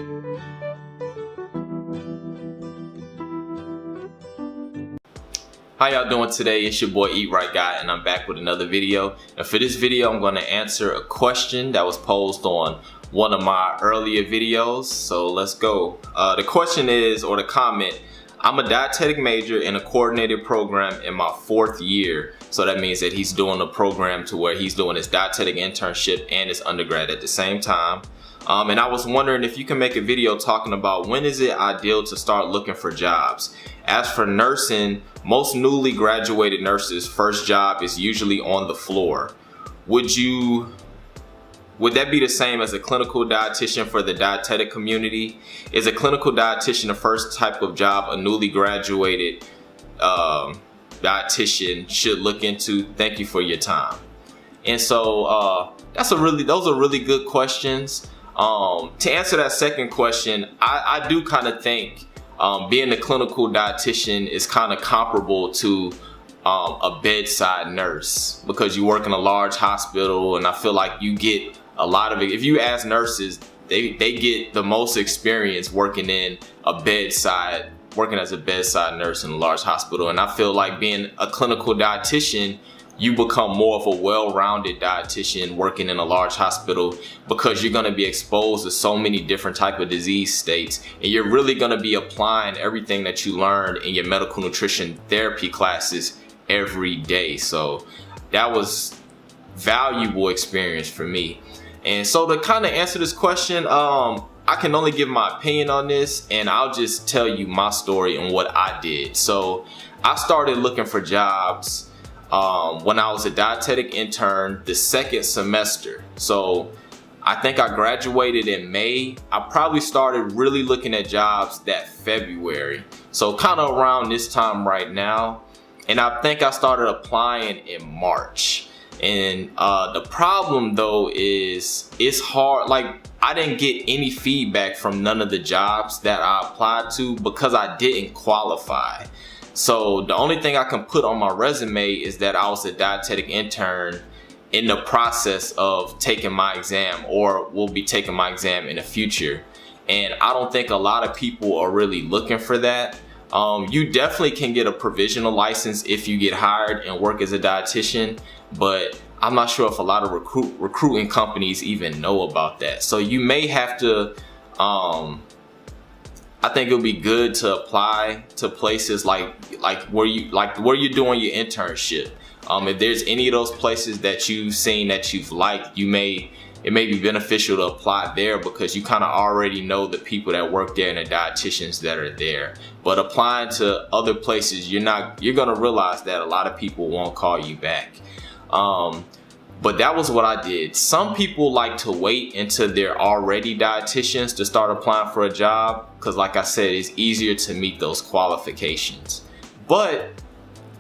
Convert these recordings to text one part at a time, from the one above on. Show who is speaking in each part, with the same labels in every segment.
Speaker 1: How y'all doing today? It's your boy EatRightGuy, and I'm back with another video. And for this video, I'm going to answer a question that was posed on one of my earlier videos. So let's go. The question is, or the comment, I'm a dietetic major in a coordinated program in my 4th year. So that means that he's doing a program to where he's doing his dietetic internship and his undergrad at the same time. And I was wondering if you can make a video talking about when is it ideal to start looking for jobs. As for nursing, most newly graduated nurses' first job is usually on the floor. Would that be the same as a clinical dietitian for the dietetic community? Is a clinical dietitian the first type of job a newly graduated dietitian should look into? Thank you for your time. And so those are really good questions. To answer that second question, I do kind of think being a clinical dietitian is kind of comparable to a bedside nurse, because you work in a large hospital, and I feel like you get a lot of it. If you ask nurses, they get the most experience working as a bedside nurse in a large hospital. And I feel like being a clinical dietitian, you become more of a well-rounded dietitian working in a large hospital, because you're going to be exposed to so many different type of disease states, and you're really going to be applying everything that you learned in your medical nutrition therapy classes every day. So that was valuable experience for me. And so to kind of answer this question, I can only give my opinion on this, and I'll just tell you my story and what I did. So I started looking for jobs when I was a dietetic intern the 2nd semester. So I think I graduated in May. I probably started really looking at jobs that February. So kind of around this time right now. And I think I started applying in March. And the problem though is it's hard. Like, I didn't get any feedback from none of the jobs that I applied to because I didn't qualify. So the only thing I can put on my resume is that I was a dietetic intern in the process of taking my exam, or will be taking my exam in the future. And I don't think a lot of people are really looking for that. You definitely can get a provisional license if you get hired and work as a dietitian, but I'm not sure if a lot of recruiting companies even know about that. So you may have to, I think it'll be good to apply to places like where you're doing your internship. If there's any of those places that you've seen that you've liked, it may be beneficial to apply there, because you kind of already know the people that work there and the dietitians that are there. But applying to other places, you're gonna realize that a lot of people won't call you back. But that was what I did. Some people like to wait until they're already dietitians to start applying for a job, because like I said, it's easier to meet those qualifications. But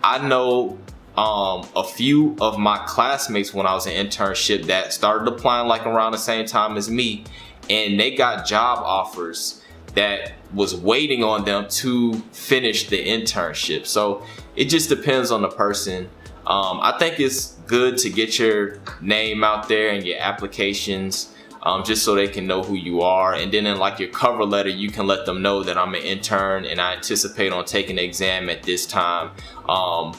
Speaker 1: I know a few of my classmates when I was in internship that started applying like around the same time as me, and they got job offers that was waiting on them to finish the internship. So it just depends on the person. I think it's good to get your name out there and your applications, just so they can know who you are. And then in like your cover letter, you can let them know that I'm an intern and I anticipate on taking the exam at this time.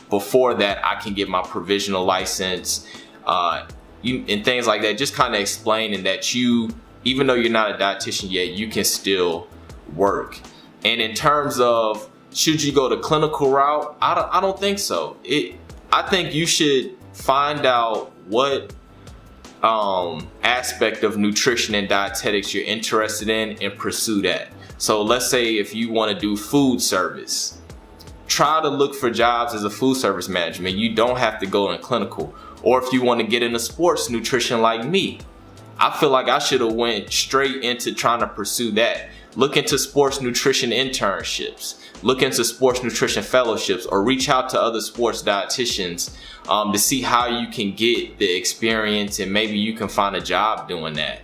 Speaker 1: Before that, I can get my provisional license, and things like that. Just kind of explaining that even though you're not a dietitian yet, you can still work. And in terms of should you go the clinical route, I don't think so. I think you should find out what aspect of nutrition and dietetics you're interested in and pursue that. So let's say if you want to do food service, try to look for jobs as a food service management. You don't have to go in clinical. Or if you want to get into sports nutrition like me, I feel like I should have went straight into trying to pursue that. Look into sports nutrition internships. Look into sports nutrition fellowships, or reach out to other sports dietitians to see how you can get the experience, and maybe you can find a job doing that.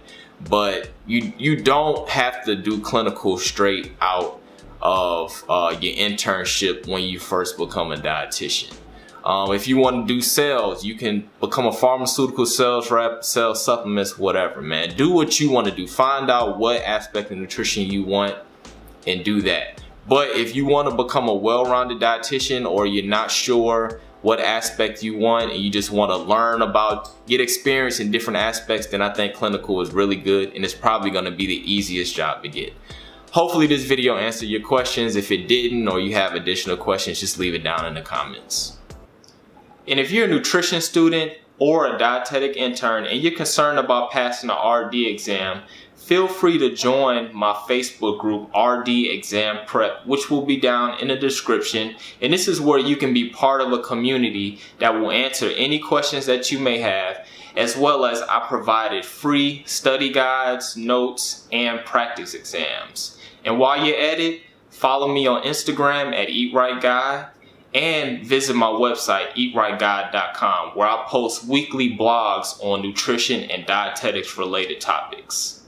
Speaker 1: But you don't have to do clinical straight out of your internship when you first become a dietitian. If you want to do sales, you can become a pharmaceutical sales rep, sell supplements, whatever, man. Do what you want to do. Find out what aspect of nutrition you want and do that. But if you want to become a well-rounded dietitian, or you're not sure what aspect you want and you just want to learn about, get experience in different aspects, then I think clinical is really good, and it's probably going to be the easiest job to get. Hopefully this video answered your questions. If it didn't, or you have additional questions, just leave it down in the comments. And if you're a nutrition student or a dietetic intern and you're concerned about passing the RD exam, feel free to join my Facebook group, RD Exam Prep, which will be down in the description. And this is where you can be part of a community that will answer any questions that you may have, as well as I provided free study guides, notes, and practice exams. And while you're at it, follow me on Instagram at EatRightGuy, and visit my website, EatRightGuy.com, where I post weekly blogs on nutrition and dietetics related topics.